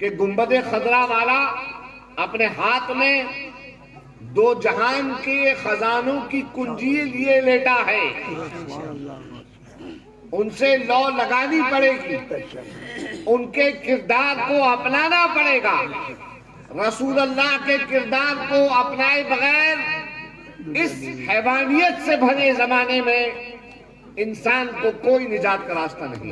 کہ گنبد خضرا والا اپنے ہاتھ میں دو جہان کے خزانوں کی کنجی لیے لیٹا ہے، ان سے لو لگانی پڑے گی، ان کے کردار کو اپنانا پڑے گا۔ رسول اللہ کے کردار کو اپنائے بغیر اس حیوانیت سے بھرے زمانے میں انسان کو کوئی نجات کا راستہ نہیں۔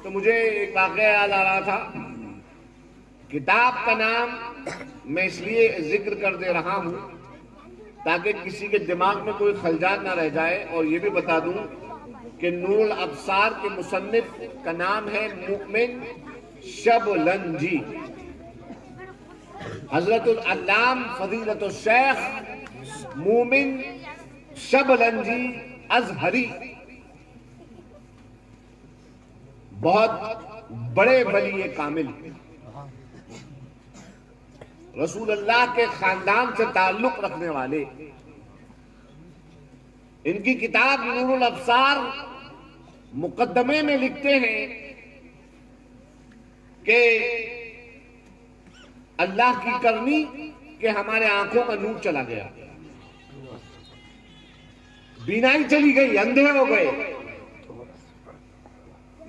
تو مجھے ایک واقعہ یاد آ رہا تھا، کتاب کا نام میں اس لیے ذکر کر دے رہا ہوں تاکہ کسی کے دماغ میں کوئی خلجان نہ رہ جائے، اور یہ بھی بتا دوں کہ نور الابصار کے مصنف کا نام ہے مؤمن شبلنجی، حضرت العلام فضیلت الشیخ مومن شبلنجی ازہری، بہت بڑے ولی کامل، رسول اللہ کے خاندان سے تعلق رکھنے والے۔ ان کی کتاب نور الابصار مقدمے میں لکھتے ہیں کہ اللہ کی کرنی کہ ہمارے آنکھوں کا نور چلا گیا، بینائی چلی گئی، اندھے ہو گئے۔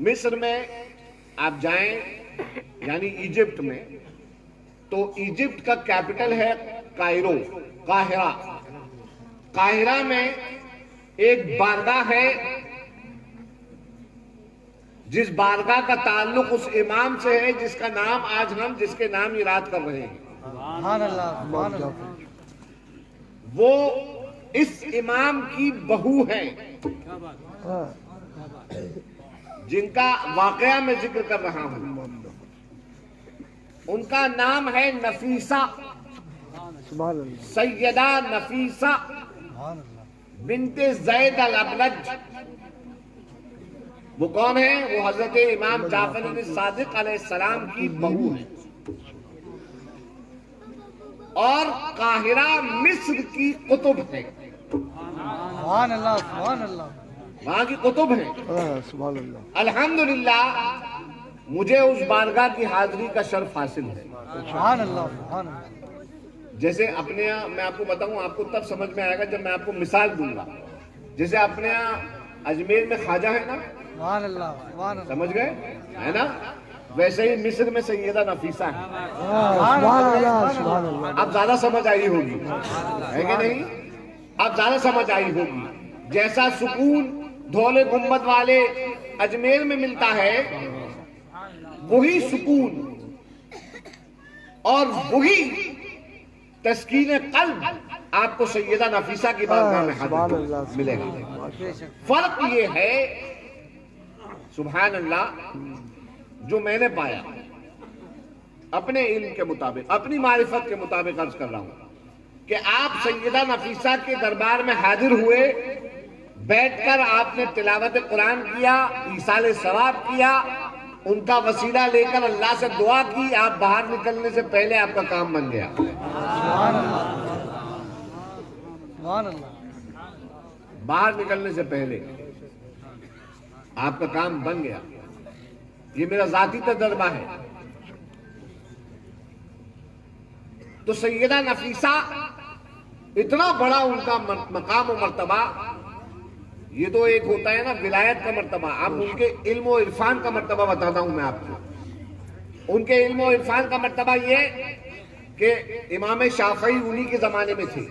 مصر میں آپ جائیں، یعنی ایجپٹ میں، تو ایجپٹ کا کیپٹل ہے کائرو، قاہرہ۔ قاہرہ میں ایک بارگاہ ہے جس بارگاہ کا تعلق اس امام سے ہے جس کا نام آج ہم جس کے نام یاد کر رہے ہیں۔ سبحان اللہ، سبحان اللہ۔ وہ اس امام کی بہو ہے جن کا واقعہ میں ذکر کر رہا ہوں۔ ان کا نام ہے نفیسہ، سبحان اللہ، سیدہ نفیسہ بنت زید الابلج۔ وہ کون ہے؟ وہ حضرت امام جعفر صادق علیہ السلام کی بہو ہے، اور قاہرہ مصر کی قطب ہے، سبحان اللہ، سبحان اللہ، وہاں کی قطب ہیں۔ سبحان اللہ، الحمدللہ مجھے اس بارگاہ کی حاضری کا شرف حاصل ہے۔ سبحان اللہ، سبحان اللہ۔ جیسے اپنے یہاں میں آپ کو بتاؤں، آپ کو تب سمجھ میں آئے گا جب میں آپ کو مثال دوں گا۔ جیسے اپنے یہاں اجمیر میں خواجہ ہے نا، سبحان اللہ، سبحان اللہ، سمجھ گئے ہے نا، ویسے ہی مصر میں سیدہ نفیسہ ہے۔ سبحان اللہ، سبحان اللہ۔ اب زیادہ سمجھ آئی ہوگی، ہے کہ نہیں؟ اب زیادہ سمجھ آئی ہوگی۔ جیسا سکون دھولے گنبد والے اجمیر میں ملتا ہے، وہی سکون اور وہی تسکین قلب آپ کو سیدہ نفیسہ کی بارگاہ میں حاضر ملے گا۔ فرق یہ ہے، سبحان اللہ، جو میں نے پایا اپنے علم کے مطابق، اپنی معرفت کے مطابق عرض کر رہا ہوں کہ آپ سیدہ نفیسہ کے دربار میں حاضر ہوئے، بیٹھ کر آپ نے تلاوت قرآن کیا، ایصال ثواب کیا، ان کا وسیلہ لے کر اللہ سے دعا کی، آپ باہر نکلنے سے پہلے آپ کا کام بن گیا۔ سبحان اللہ، سبحان اللہ، باہر نکلنے سے پہلے آپ کا کام بن گیا۔ یہ میرا ذاتی تجربہ ہے۔ تو سیدہ نفیسہ اتنا بڑا ان کا مقام و مرتبہ، یہ تو ایک ہوتا ہے نا ولایت کا مرتبہ، اب ان کے علم و عرفان کا مرتبہ بتاتا ہوں میں آپ کو۔ ان کے علم و عرفان کا مرتبہ یہ کہ امام شافعی انہی کے زمانے میں تھے،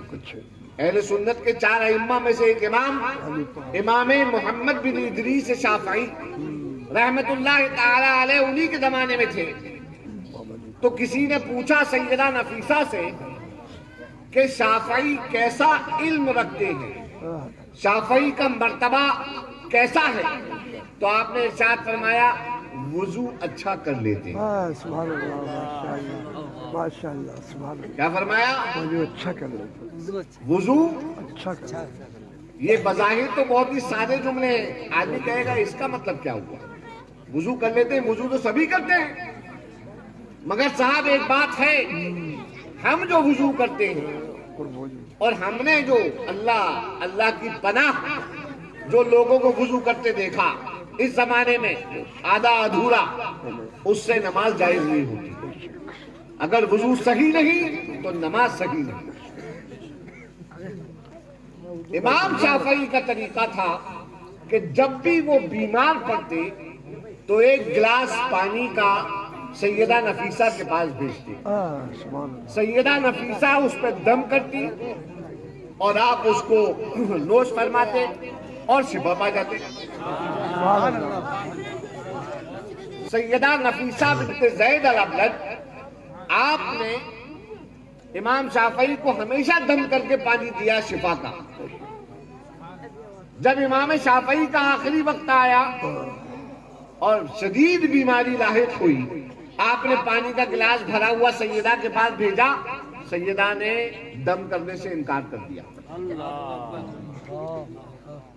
اہل سنت کے 4 ائمہ میں سے ایک امام محمد بن ادریس شافعی رحمت اللہ تعالی علیہ انہی کے زمانے میں تھے۔ تو کسی نے پوچھا سیدہ نفیسہ سے کہ شافعی کیسا علم رکھتے ہیں، شافعی کا مرتبہ کیسا ہے؟ تو آپ نے ارشاد فرمایا وضو اچھا کر لیتے ہیں۔ سبحان اللہ، ماشاءاللہ، ماشاءاللہ، سبحان اللہ۔ کیا فرمایا؟ وضو اچھا کر لیتے، وضو اچھا کر لیتے۔ یہ بظاہر تو بہت ہی سادے جملے ہیں، آدمی کہے گا اس کا مطلب کیا ہوا؟ وضو کر لیتے ہیں، وضو تو سبھی کرتے ہیں، مگر صاحب ایک بات ہے، ہم جو وضو کرتے ہیں اور ہم نے جو اللہ کی پناہ جو لوگوں کو وضو کرتے دیکھا، اس زمانے میں آدھا ادھورا اس سے نماز جائز نہیں ہوتی. اگر وضو صحیح نہیں تو نماز صحیح نہیں. امام شافعی کا طریقہ تھا کہ جب بھی وہ بیمار پڑتے تو ایک گلاس پانی کا سیدہ نفیسہ کے پاس بھیجتے. سیدہ نفیسہ اس پہ دم کرتی اور آپ اس کو نوش فرماتے اور شفا پا جاتے. سیدہ نفیسہ بنت زید الابلد، آپ نے امام شافعی کو ہمیشہ دم کر کے پانی دیا شفا کا. جب امام شافعی کا آخری وقت آیا اور شدید بیماری لاحق ہوئی، آپ نے پانی کا گلاس بھرا ہوا سیدہ کے پاس بھیجا. سیدہ نے دم کرنے سے انکار کر دیا.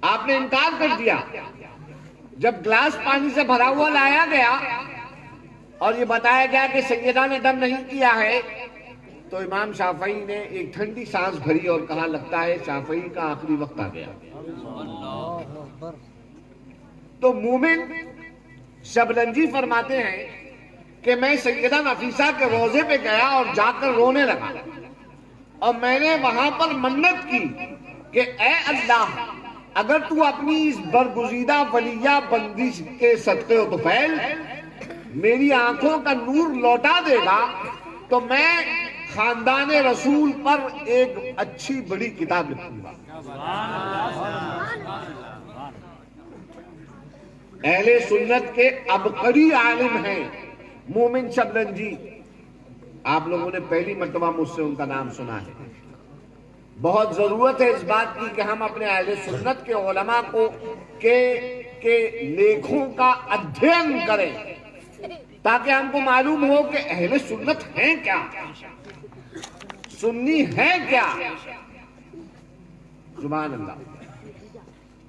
آپ نے انکار کر دیا. جب گلاس پانی سے بھرا ہوا لایا گیا اور یہ بتایا گیا کہ سیدہ نے دم نہیں کیا ہے، تو امام شافعی نے ایک ٹھنڈی سانس بھری اور کہا لگتا ہے شافعی کا آخری وقت آ گیا. تو مومن شبلنجی فرماتے ہیں کہ میں سیدہ نفیسہ کے روضے پہ گیا اور جا کر رونے لگا اور میں نے وہاں پر منت کی کہ اے اللہ، اگر تو اپنی اس برگزیدہ ولیہ بندی کے صدقے و طفیل میری آنکھوں کا نور لوٹا دے گا تو میں خاندان رسول پر ایک اچھی بڑی کتاب لکھوں گا. اہل سنت کے عبقری عالم ہیں مومن شبلنجی. آپ لوگوں نے پہلی مرتبہ مجھ سے ان کا نام سنا ہے. بہت ضرورت ہے اس بات کی کہ ہم اپنے اہل سنت کے علماء کو کے لیکھوں کا ادھین کریں تاکہ ہم کو معلوم ہو کہ اہل سنت ہیں کیا، سنی ہے کیا. سبحان اللہ.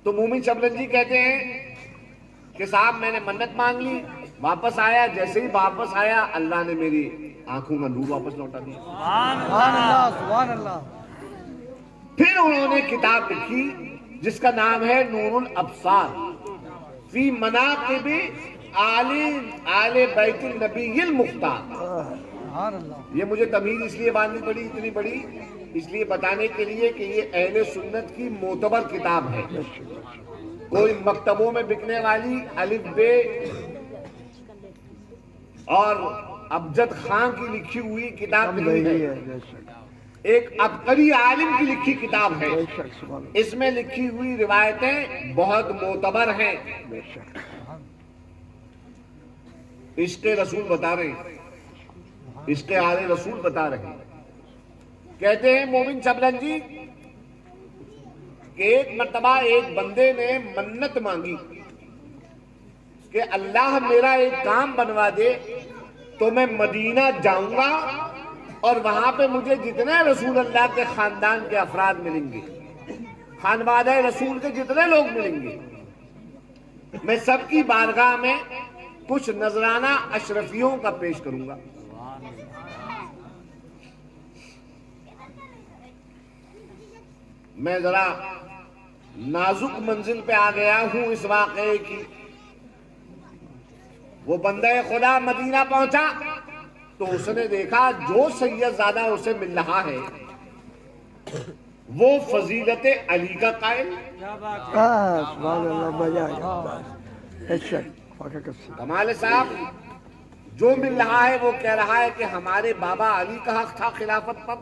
تو مومن شبلنجی کہتے ہیں کہ صاحب میں نے منت مانگ لی، واپس آیا، جیسے ہی واپس آیا اللہ نے میری آنکھوں کا نور واپس لوٹا دیا. سبحان اللہ. پھر انہوں نے کتاب لکھی جس کا نام ہے نور الابصار فی مناقب آل بیت النبی المختار. یہ مجھے تمیز اس لیے باندھنی پڑی اتنی بڑی، اس لیے بتانے کے لیے کہ یہ اہل سنت کی معتبر کتاب ہے. کوئی مکتبوں میں بکنے والی الف بے اور ابجد خان کی لکھی ہوئی کتاب نہیں ہے، ایک عبقری عالم کی لکھی کتاب ہے. اس میں لکھی ہوئی روایتیں بہت معتبر ہیں. عشق رسول بتا رہے ہیں، عشق آل رسول بتا رہے ہیں. کہتے ہیں مومن شبلنجی کہ ایک مرتبہ ایک بندے نے منت مانگی کہ اللہ میرا ایک کام بنوا دے تو میں مدینہ جاؤں گا اور وہاں پہ مجھے جتنے رسول اللہ کے خاندان کے افراد ملیں گے، خانوادہ رسول کے جتنے لوگ ملیں گے، میں سب کی بارگاہ میں کچھ نذرانہ اشرفیوں کا پیش کروں گا. میں ذرا نازک منزل پہ آ گیا ہوں اس واقعے کی. وہ بندہ خدا مدینہ پہنچا تو اس نے دیکھا جو سید زادہ اسے مل رہا ہے وہ فضیلت علی کا قائل. سبحان اللہ. مزہ آیا. کمال صاحب جو مل رہا ہے وہ کہہ رہا ہے کہ ہمارے بابا علی کا حق تھا خلافت پر.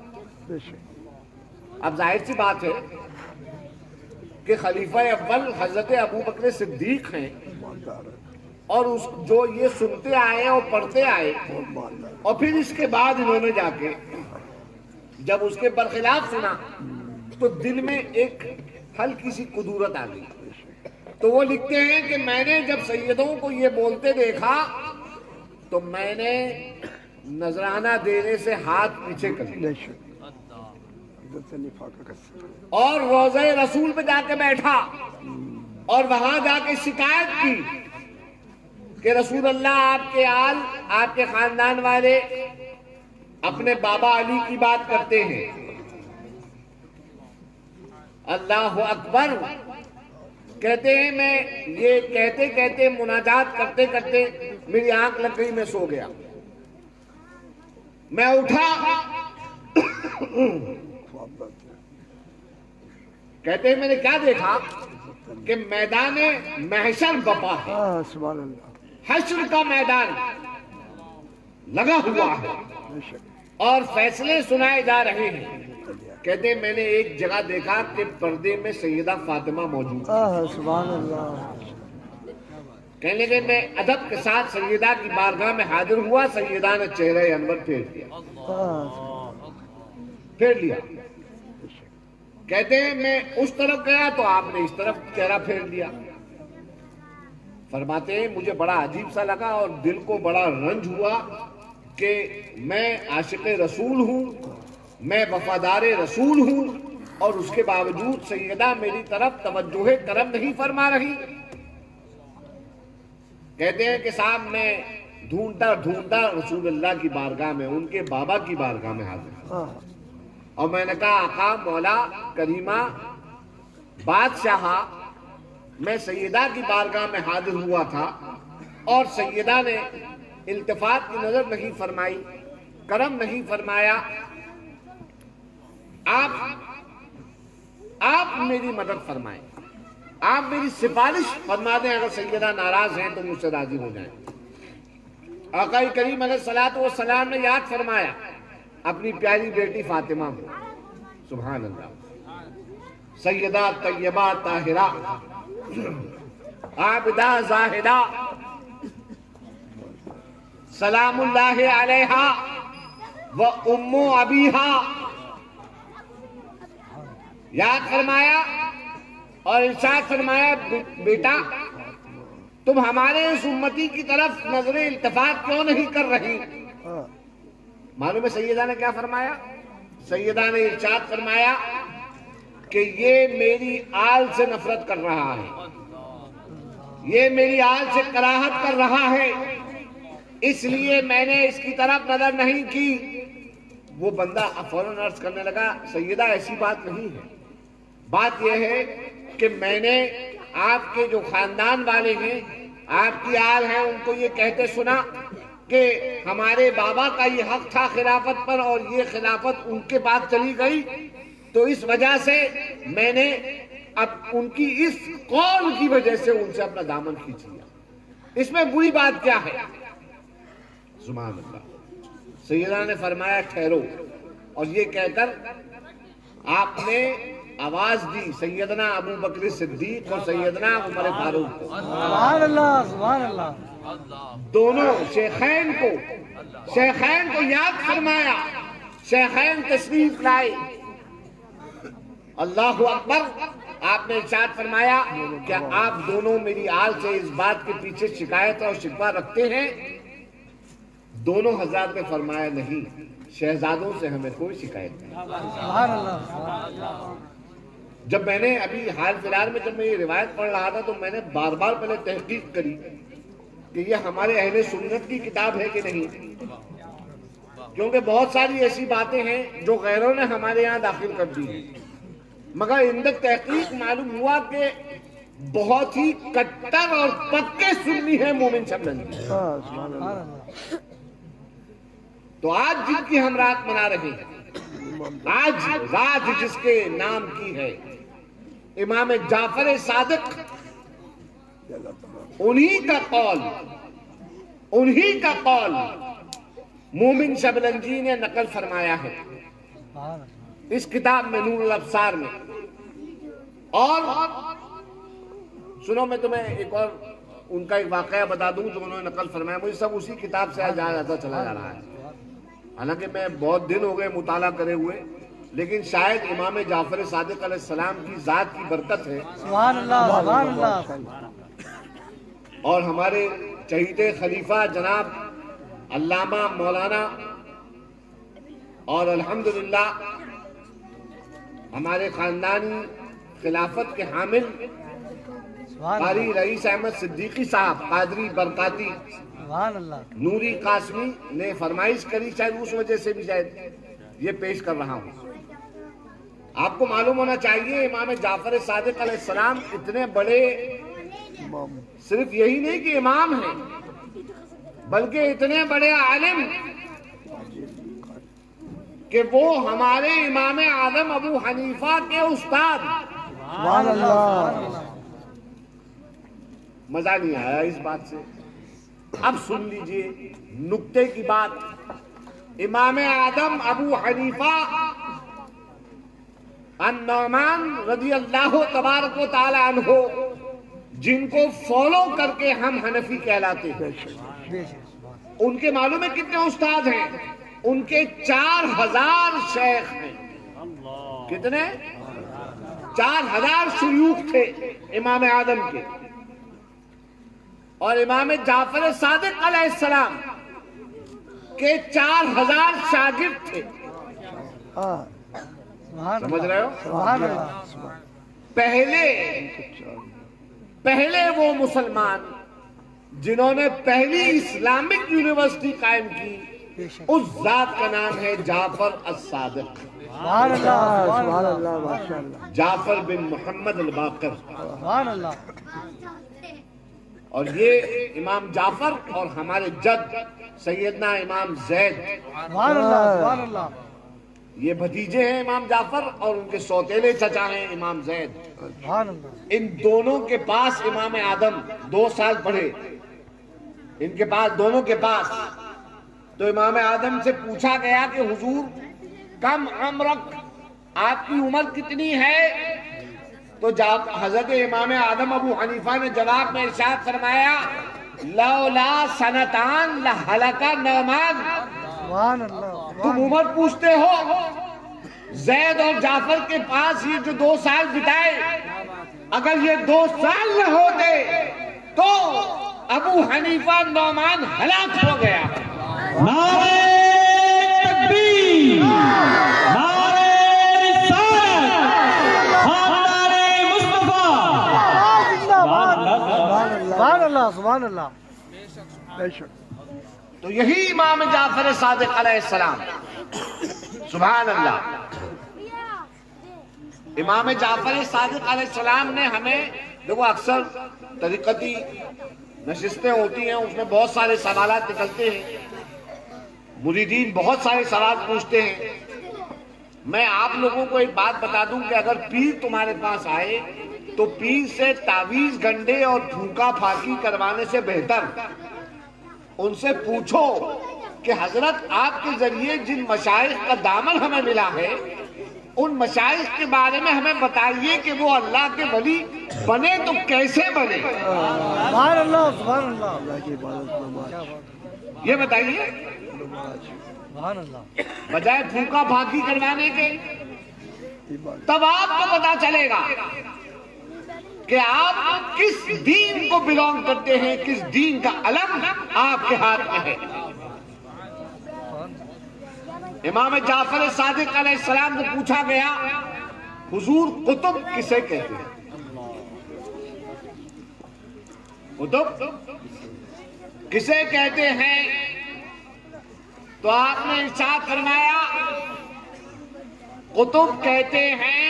اب ظاہر سی بات ہے کہ خلیفہ اول حضرت ابو بکر صدیق ہیں اور جو یہ سنتے آئے اور پڑھتے آئے اور پھر اس کے بعد انہوں نے جا کے جب اس کے برخلاف سنا تو دل میں ایک ہلکی سی قدورت آ گئی. تو وہ لکھتے ہیں کہ میں نے جب سیدوں کو یہ بولتے دیکھا تو میں نے نذرانہ دینے سے ہاتھ پیچھے کر لیا اور روضہ رسول پہ جا کے بیٹھا اور وہاں جا کے شکایت کی کہ رسول اللہ آپ کے آل، آپ کے خاندان والے اپنے بابا علی کی بات کرتے ہیں. اللہ اکبر. کہتے ہیں میں یہ کہتے کہتے مناجات کرتے کرتے میری آنکھ لگ گئی، میں سو گیا۔ میں اٹھا، کہتے ہیں میں نے کیا دیکھا کہ میدان محشر بپا ہے، سبحان اللہ، حشر کا میدان لگا ہوا ہے اور فیصلے سنائے جا رہے ہیں۔ کہتے ہیں میں نے ایک جگہ دیکھا کہ پردے میں سیدہ فاطمہ موجود ہے۔ سبحان اللہ، کہنے لگے میں ادب کے ساتھ سیدہ کی بارگاہ میں حاضر ہوا، سیدہ نے چہرہ انور پھیر لیا۔ کہتے ہیں میں اس طرف گیا تو آپ نے اس طرف چہرہ پھیر لیا۔ فرماتے ہیں مجھے بڑا عجیب سا لگا اور دل کو بڑا رنج ہوا کہ میں عاشق رسول ہوں، میں وفادار رسول ہوں، اور اس کے باوجود سیدہ میری طرف توجہ کرم نہیں فرما رہی۔ کہتے ہیں کہ صاحب میں ڈھونڈتا ڈھونڈتا رسول اللہ کی بارگاہ میں، ان کے بابا کی بارگاہ میں حاضر ہوں، اور میں نے کہا آقا، مولا، کریمہ، بادشاہ، میں سیدہ کی بارگاہ میں حاضر ہوا تھا اور سیدہ نے التفات کی نظر نہیں فرمائی، کرم نہیں فرمایا، آپ میری مدد فرمائیں، آپ میری سفارش فرما دیں، اگر سیدہ ناراض ہیں تو مجھ سے راضی ہو جائیں۔ آقا کریم علیہ الصلوۃ والسلام نے یاد فرمایا اپنی پیاری بیٹی فاطمہ کو، سبحان اللہ، سیدہ طیبہ طاہرہ عابدہ زاہدہ سلام اللہ علیہا و ام ابیہا، یاد فرمایا اور ارشاد فرمایا بیٹا تم ہمارے اس امتی کی طرف نظر التفات کیوں نہیں کر رہی؟ معلوم ہے سیدہ نے کیا فرمایا؟ سیدہ نے ارشاد فرمایا کہ یہ میری آل سے نفرت کر رہا ہے، یہ میری آل سے کراہت کر رہا ہے، اس لیے میں نے اس کی طرف نظر نہیں کی۔ وہ بندہ فوراً عرض کرنے لگا سیدہ ایسی بات نہیں ہے، بات یہ ہے کہ میں نے آپ کے جو خاندان والے ہیں، آپ کی آل ہیں، ان کو یہ کہتے سنا کہ ہمارے بابا کا یہ حق تھا خلافت پر اور یہ خلافت ان کے بعد چلی گئی، تو اس وجہ سے میں نے اب ان کی اس قول کی وجہ سے ان سے اپنا دامن کھینچ لیا، اس میں بری بات کیا ہے؟ سبحان اللہ۔ سیدہ نے فرمایا ٹھہرو، اور یہ کہہ کر آپ نے آواز دی سیدنا ابو بکر صدیق اور سیدنا عمر فاروق کو، سبحان اللہ، سبحان اللہ، دونوں شیخین کو یاد فرمایا، شیخین تشریف لائے، اللہ اکبر۔ آپ نے ارشاد فرمایا کیا آپ دونوں میری آل سے اس بات کے پیچھے شکایت اور شکوہ رکھتے ہیں؟ دونوں حضرات نے فرمایا نہیں، شہزادوں سے ہمیں کوئی شکایت نہیں۔ سبحان اللہ۔ جب میں نے ابھی حال فی الحال میں جب میں یہ روایت پڑھ رہا تھا تو میں نے بار بار پہلے تحقیق کری کہ یہ ہمارے اہل سنت کی کتاب ہے کہ نہیں، کیونکہ بہت ساری ایسی باتیں ہیں جو غیروں نے ہمارے یہاں داخل کر دی ہیں، مگر اندر تحقیق معلوم ہوا کہ بہت ہی کٹر اور پکے سنی ہے مومن شبلنجی۔ تو آج جن کی ہم رات منا رہے ہیں، آج رات جس کے نام کی ہے امام جعفر صادق، انہی کا قول مومن شبلنجی نے نقل فرمایا ہے اس کتاب میں نور الابصار میں۔ اور سنو میں تمہیں ایک اور ان کا ایک واقعہ بتا دوں جو انہوں نے نقل فرمایا، مجھے سب اسی کتاب سے آج آتا چلا جا رہا ہے، حالانکہ میں بہت دن ہو گئے مطالعہ کرے ہوئے، لیکن شاید امام جعفر صادق علیہ السلام کی ذات کی برکت ہے، سبحان اللہ، سبحان اللہ، اور ہمارے چہیتے خلیفہ جناب علامہ مولانا اور الحمدللہ ہمارے خاندانی خلافت کے حامل قاری رئیس احمد صدیقی صاحب قادری برکاتی سبحان اللہ، نوری قاسمی نے فرمائش کری، شاید اس وجہ سے بھی شاید یہ پیش کر رہا ہوں۔ آپ کو معلوم ہونا چاہیے امام جعفر صادق علیہ السلام اتنے بڑے صرف یہی نہیں کہ امام ہیں بلکہ اتنے بڑے عالم کہ وہ ہمارے امام اعظم ابو حنیفہ کے استاد. سبحان اللہ. مزہ نہیں آیا اس بات سے؟ اب سن لیجئے نکتے کی بات. امام اعظم ابو حنیفہ النعمان رضی اللہ تبارک و تعالی عنہ جن کو فالو کر کے ہم حنفی کہلاتے ہیں، ان کے معلوم ہے کتنے استاد ہیں؟ ان کے 4000 شیخ ہیں. کتنے؟ 4000 شیوخ تھے امام اعظم کے. اور امام جعفر صادق علیہ السلام کے 4000 شاگرد تھے. سمجھ رہے ہو؟ پہلے وہ مسلمان جنہوں نے پہلی اسلامک یونیورسٹی قائم کی، اس ذات کا نام ہے جعفر الصادق. سبحان اللہ. ماشاء اللہ. جعفر بن محمد الباقر. سبحان اللہ. اور یہ امام جعفر اور ہمارے جد سیدنا امام زید، سبحان اللہ. سبحان اللہ. یہ بھتیجے ہیں امام جعفر اور ان کے سوتیلے چچا ہیں امام زید. سبحان اللہ. ان دونوں کے پاس امام آدم 2 سال پڑھے. ان کے پاس، دونوں کے پاس. تو امام آدم سے پوچھا گیا کہ حضور کم عمرک، آپ کی عمر کتنی ہے؟ تو حضرت امام آدم ابو حنیفہ نے جواب میں ارشاد فرمایا لولا سنتان لہلک نعمان. سبحان اللہ. تم عمر پوچھتے ہو؟ زید اور جعفر کے پاس یہ جو 2 سال بتائے، اگر یہ 2 سال نہ ہوتے تو ابو حنیفہ نعمان ہلاک ہو گیا. نعرہ تکبیر، نعرہ رسالت، خاندان مصطفیٰ. سبحان اللہ. سبحان اللہ. بے شک. تو یہی امام جعفر صادق علیہ السلام. سبحان اللہ. امام جعفر صادق علیہ السلام نے ہمیں، دیکھو اکثر طریقتی نشستیں ہوتی ہیں، اس میں بہت سارے سوالات نکلتے ہیں، مریدین بہت سارے سوال پوچھتے ہیں. میں آپ لوگوں کو ایک بات بتا دوں کہ اگر پیر تمہارے پاس آئے تو پیر سے تعویذ گنڈے اور پھونکا پھاکی کروانے سے بہتر ان سے پوچھو کہ حضرت آپ کے ذریعے جن مشائخ کا دامن ہمیں ملا ہے، ان مشائخ کے بارے میں ہمیں بتائیے کہ وہ اللہ کے ولی بنے تو کیسے بنے. سبحان اللہ. سبحان اللہ. اللہ کی عبادت نماز. یہ بتائیے سبحان اللہ. بجائے پھونکا پھاکی کروانے کے. تب آپ کو پتا چلے گا کہ آپ کس دین کو بلونگ کرتے ہیں، کس دین کا علم آپ کے ہاتھ میں ہے. امام جعفر صادق علیہ السلام سے پوچھا گیا حضور قطب کسے کہتے ہیں؟ قطب کسے کہتے ہیں؟ تو آپ نے ارشاد فرمایا قطب کہتے ہیں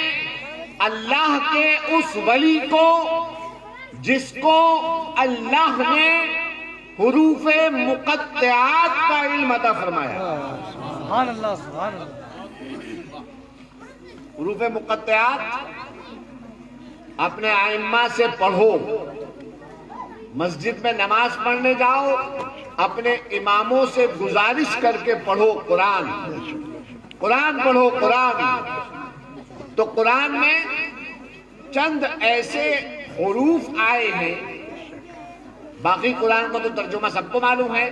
اللہ کے اس ولی کو جس کو اللہ نے حروف مقطعات کا علم عطا فرمایا. سبحان اللہ. سبحان اللہ. حروف مقطعات اپنے ائمہ سے پڑھو. مسجد میں نماز پڑھنے جاؤ، اپنے اماموں سے گزارش کر کے پڑھو قرآن. قرآن پڑھو قرآن. تو قرآن میں چند ایسے حروف آئے ہیں، باقی قرآن کا تو ترجمہ سب کو معلوم ہے،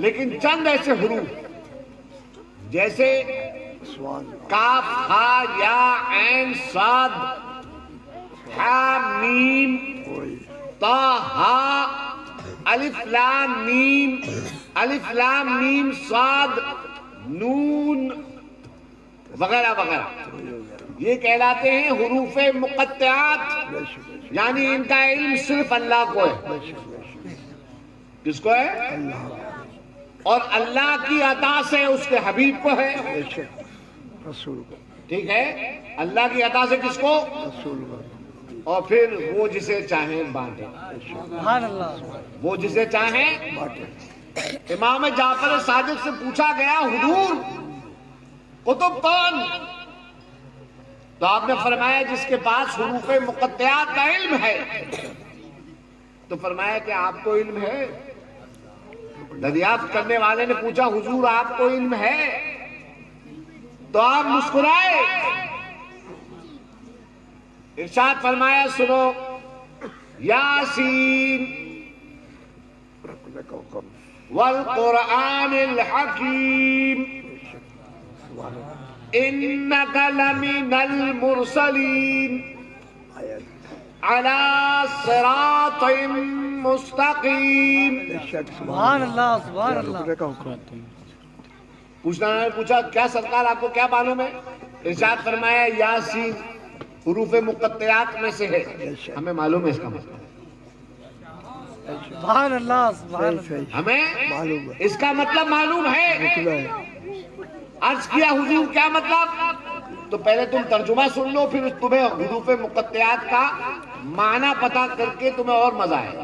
لیکن چند ایسے حروف جیسے کاف ہا یا عین صاد ہا میم تا ہا الف لام میم، الف لام میم صاد نون وغیرہ وغیرہ، یہ کہلاتے ہیں حروف مقطعات. یعنی ان کا علم صرف اللہ کو ہے. کس کو ہے؟ اور اللہ کی عطا سے اس کے حبیب کو ہے. رسول کو. ٹھیک ہے، اللہ کی عطا سے کس کو؟ اور پھر وہ جسے چاہیں بانٹے، سبحان اللہ، وہ جسے چاہیں۔ امام جعفر صادق سے پوچھا گیا حضور قطب کون؟ تو آپ نے فرمایا جس کے پاس حروف مقطعات کا علم ہے۔ تو فرمایا کہ آپ کو علم ہے؟ دریافت کرنے والے نے پوچھا حضور آپ کو علم ہے؟ تو آپ مسکرائے، ارشاد فرمایا سنو، یاسین والقرآن الحکیم انک لمن المرسلین علی صراط مستقیم۔ سبحان اللہ، سبحان اللہ۔ پوچھا کیا سرکار آپ کو کیا معلوم ہے؟ ارشاد فرمایا یاسین حروف مقطعات میں سے ہے، ہمیں معلوم ہے اس کا مطلب، سبحان اللہ، سبحان اللہ، ہمیں اس کا مطلب معلوم ہے۔ عرض کیا حضور کیا مطلب؟ تو پہلے تم ترجمہ سن لو، پھر تمہیں حروف مقطعات کا معنی پتا کر کے تمہیں اور مزہ آئے گا۔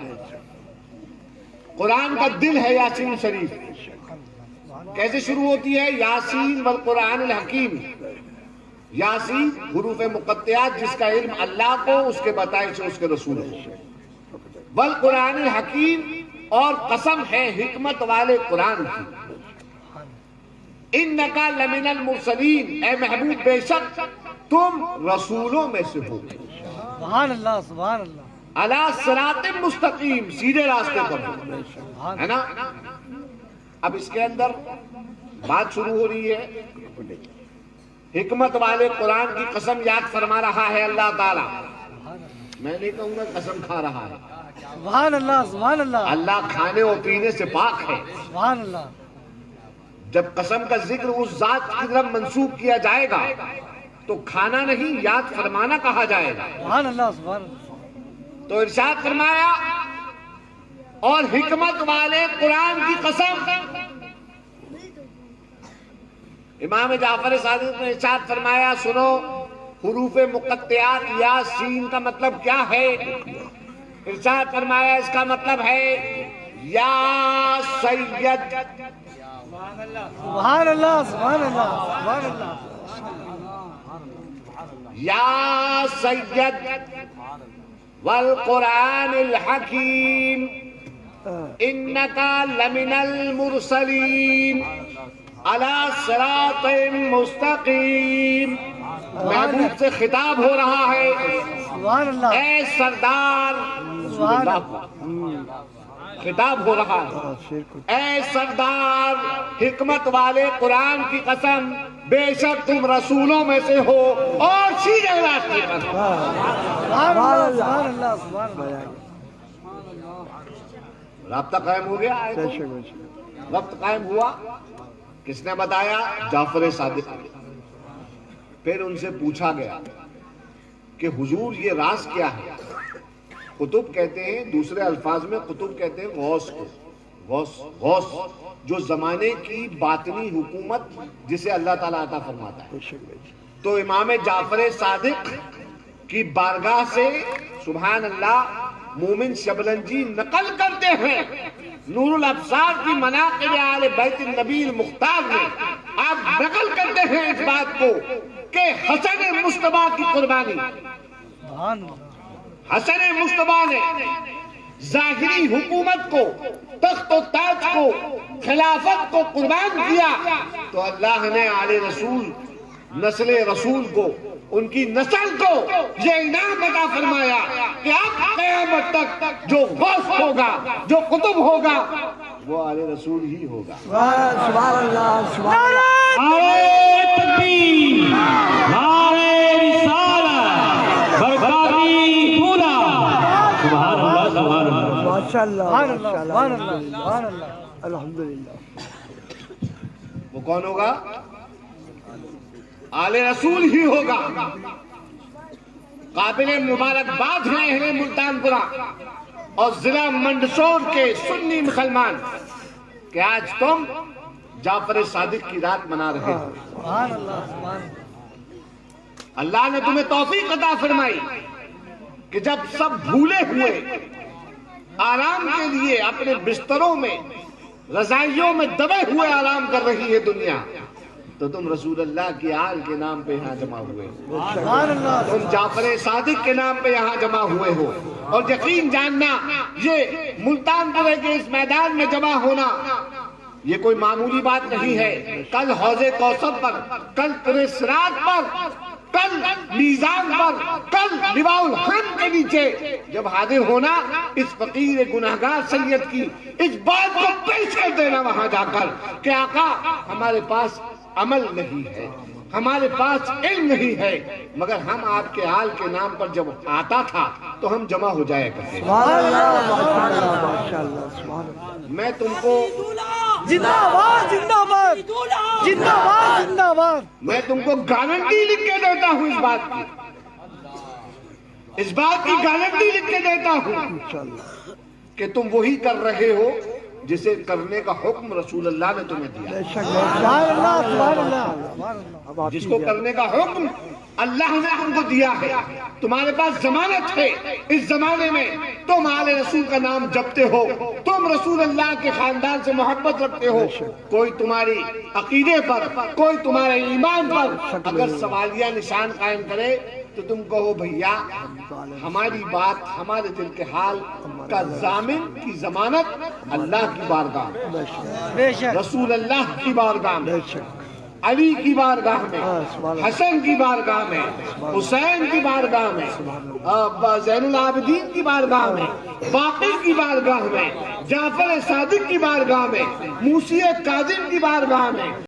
قرآن کا دل ہے یاسین شریف۔ کیسے شروع ہوتی ہے؟ یاسین والقرآن الحکیم، یاسین حروف مقطعات جس کا علم اللہ کو، اس کے بتائے سے اس کے رسول کو، والقرآن الحکیم اور قسم ہے حکمت والے قرآن کی، انکا لمن المرسلین اے محبوب بے شک تم رسولوں میں سے ہو، سبحان اللہ، سبحان اللہ، علی صراط مستقیم سیدھے راستے پر ہو، ہے نا؟ اب اس کے اندر بات شروع ہو رہی ہے، حکمت والے قرآن کی قسم یاد فرما رہا ہے اللہ تعالی۔ میں نہیں کہوں گا قسم کھا رہا ہے، سبحان اللہ، سبحان اللہ، اللہ کھانے اور پینے سے پاک ہے۔ سبحان اللہ، جب قسم کا ذکر اس ذات کی طرف منسوب کیا جائے گا تو کھانا نہیں یاد فرمانا کہا جائے گا۔ سبحان اللہ، سبحان اللہ، تو ارشاد فرمایا اور حکمت والے قرآن کی قسم۔ امام جعفر صادق نے ارشاد فرمایا سنو، حروف مقطعات یاسین کا مطلب کیا ہے؟ ارشاد فرمایا اس کا مطلب ہے یا سید، سبحان اللہ، سبحان اللہ، سبحان اللہ، یا سید والقرآن الحکیم انکا لمن المرسلین علی صراط مستقیم۔ محبوب سے خطاب ہو رہا ہے، سبحان اللہ، اے سردار، سبحان اللہ، خطاب ہو رہا ہے، اے سردار حکمت والے قرآن کی قسم بے شک تم رسولوں میں سے ہو اور سیدھے راستے پر ہو۔ سبحان اللہ، سبحان اللہ، سبحان اللہ، رابطہ قائم ہو گیا، وقت قائم ہوا۔ کس نے بتایا؟ جعفر صادق۔ پھر ان سے پوچھا گیا کہ حضور یہ راز کیا ہے؟ قطب کہتے ہیں، دوسرے الفاظ میں قطب کہتے ہیں غوث کو، غوث جو زمانے کی باطنی حکومت جسے اللہ تعالیٰ عطا فرماتا ہے۔ تو امام جعفر صادق کی بارگاہ سے سبحان اللہ مومن شبلنجی نقل کرتے ہیں نور الابصار کی مناقب آل بیت النبی المختار میں، آپ نقل کرتے ہیں اس بات کو کہ حسن مصطفیٰ کی قربانی، سبحان اللہ، حسن مصطفیٰ نے ظاہری حکومت کو، تخت و تاج کو، خلافت کو قربان کیا تو اللہ نے آل رسول، نسل رسول کو، ان کی نسل کو یہ انعام عطا فرمایا کہ اب قیامت تک جو غوث ہوگا، جو قطب ہوگا، وہ آل رسول ہی ہوگا۔ سبحان اللہ، سبحان اللہ، نعرہ تکبیر، نعرہ رسالت، برکاتی پورا، سبحان اللہ، سبحان اللہ، ماشاء اللہ، سبحان اللہ، سبحان اللہ، سبحان اللہ، الحمدللہ۔ وہ کون ہوگا؟ آل رسول ہی ہوگا۔ قابل مبارکباد ہیں اہل ملتان پورا اور ضلع منڈسور کے سنی مسلمان کہ آج تم جعفر صادق کی رات منا رہے ہو۔ سبحان اللہ، سبحان اللہ، اللہ نے تمہیں توفیق عطا فرمائی کہ جب سب بھولے ہوئے آرام کے لیے اپنے بستروں میں رضائیوں میں دبے ہوئے آرام کر رہی ہے دنیا، تو تم رسول اللہ کی آل کے نام پہ یہاں جمع ہوئے ہو، تم جعفر صادق کے نام پہ یہاں جمع ہوئے ہو، اور یقین جاننا یہ ملتان پورے کے اس میدان میں جمع ہونا یہ کوئی معمولی بات نہیں ہے۔ کل حوض کوثر پر، کل تیرے صراط پر، کل میزان پر، کل لواء الحمد کے نیچے جب حاضر ہونا، اس فقیر گناہگار سید کی اس بات کو پیش کر دینا وہاں جا کر کہ آقا ہمارے پاس عمل نہیں ہے، ہمارے پاس علم نہیں ہے، مگر ہم آپ کے آل کے نام پر جب آتا تھا تو ہم جمع ہو جایا کرتے۔ میں تم کو زندہ باد زندہ باد زندہ باد زندہ باد میں تم کو گارنٹی لکھ کے دیتا ہوں اس بات کی گارنٹی لکھ کے دیتا ہوں کہ تم وہی کر رہے ہو جسے کرنے کا حکم رسول اللہ نے تمہیں دیا، جس کو کرنے کا حکم اللہ نے تم کو دیا ہے۔ تمہارے پاس ضمانت ہے، اس زمانے میں تم آل رسول کا نام جپتے ہو، تم رسول اللہ کے خاندان سے محبت رکھتے ہو، کوئی تمہاری عقیدے پر، کوئی تمہارے ایمان پر اگر سوالیہ نشان قائم کرے تو تم کہو بھیا ہماری بات، ہمارے دل کے حال کا ضامن کی ضمانت اللہ کی بارگاہ میں، رسول اللہ کی بارگاہ میں، علی کی بارگاہ میں، حسن کی بارگاہ میں، حسین کی بارگاہ میں، زین العابدین کی بارگاہ میں، باقر کی بارگاہ میں، جعفر صادق کی بارگاہ میں، موسی کاظم کی بارگاہ میں،